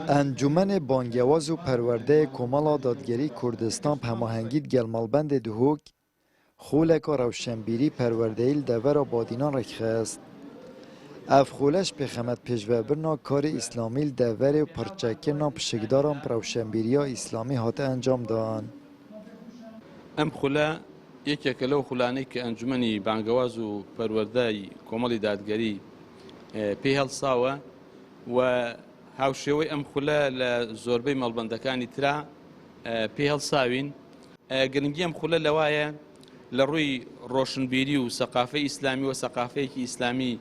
انجمن بانگواز و پرورده کمال دادگری کردستان هماهنگید گلمالبند دهوک خولک روشنبیری پرورده ایل دور بادینان رکخست. اف خولش بخمت پیشوبرنا کار اسلامی دور پرچکنا پشکداران روشنبیریا اسلامی هات انجام دان. ام خولا یکی کلو خولانی که انجمنی بانگواز و پرورده کمال دادگری پیهل ساوه و هاوشێوەی ئەم خولە لە زۆربەی مەڵبەندەکانی ترا پێ هەڵساوین گرنگی ئەم خولە لەوایە لە ڕووی ڕۆشنبیری و سەقافەی ئیسلامی و سەقافەیەکی ئیسلامی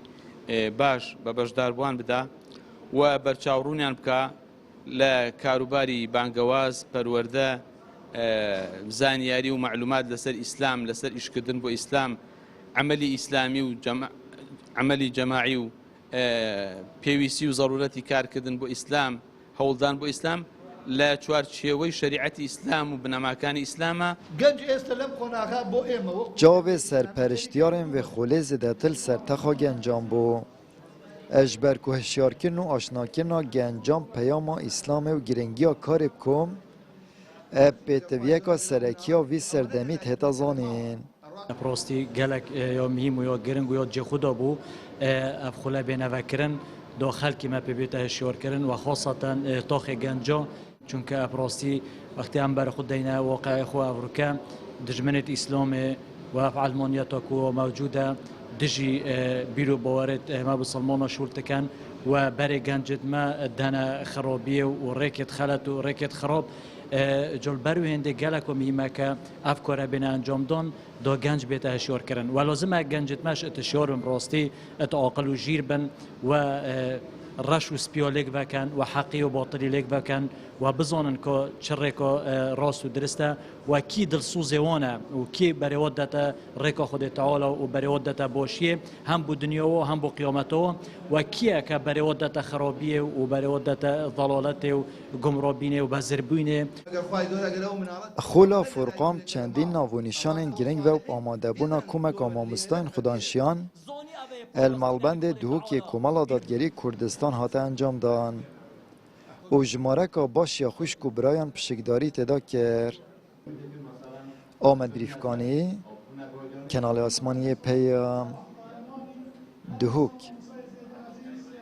باش بە بەشداربووان بدا و بەرچاوڕوونیان بکە لە کاروباری بانگەواز پەروەردە زانیاری و معلومات لەسەر ئیسلام لەسەر ئیشکردن بۆ ئیسلام عملی ئیسلامی و عملی جەماعی و پێویستی و ضرورەتی کارکردن بۆ ئیسلام هەوڵدان بۆ ئیسلام لە چوارچێوەی شریعەتی ئیسلام و بنەماکانی ئیسلامە جاو سرپرشتیارن و خوله زدتل سرتخا گنجام بو اجبر که هشیارکن و آشناکن گنجام پیاما اسلام و گرنگیا کار بکم اب پیتویکا سرکیا وی سردمیت هتا زانین پراستی گلک یا مهم و یا گرنگ و یا جه خدا بو افخوله بینوکرن داخل که ما پیبیت هشیار کرن و خاصتا تاخ گنجا چون که پراستی وقتی هم بر خود دینه واقع خو افریقا دجمنت اسلام و علمانیت کو موجوده دجی بیرو باورت ما بسلمان شورت کن و بر گنجت ما دنا خرابیه و ریکت خلط و ریکت خراب جل برو هنده گلک و میمه که افکار بین انجام دان دا گنج بیت هشیار کرن و لازمه گنجت مش اتشیارم راستی ات عاقل و جیر بن و رش و سپیا لیک بکن و حقی و باطلی لیک بکن و بزانن که چه ریکا راست و درسته و کی دلسوزه وانه و کی برای ودت ریکا خود تعالی و برای ودت باشیه هم بو دنیا و هم بو قیامت و کیه که برای ودت خرابیه و برای ودت ضلالت و گمرابینه و بزربینه خولا فرقام چندین ناونیشان گرنگ و آماده بونا کمک آمامستان خدانشیان المالبند دوکی کمال دادگری کردستان هات انجام دان او جماره که باش یا خوش کو برایان پشکداری تدا کر آمد ریفکانی کنال آسمانی پیام دهوک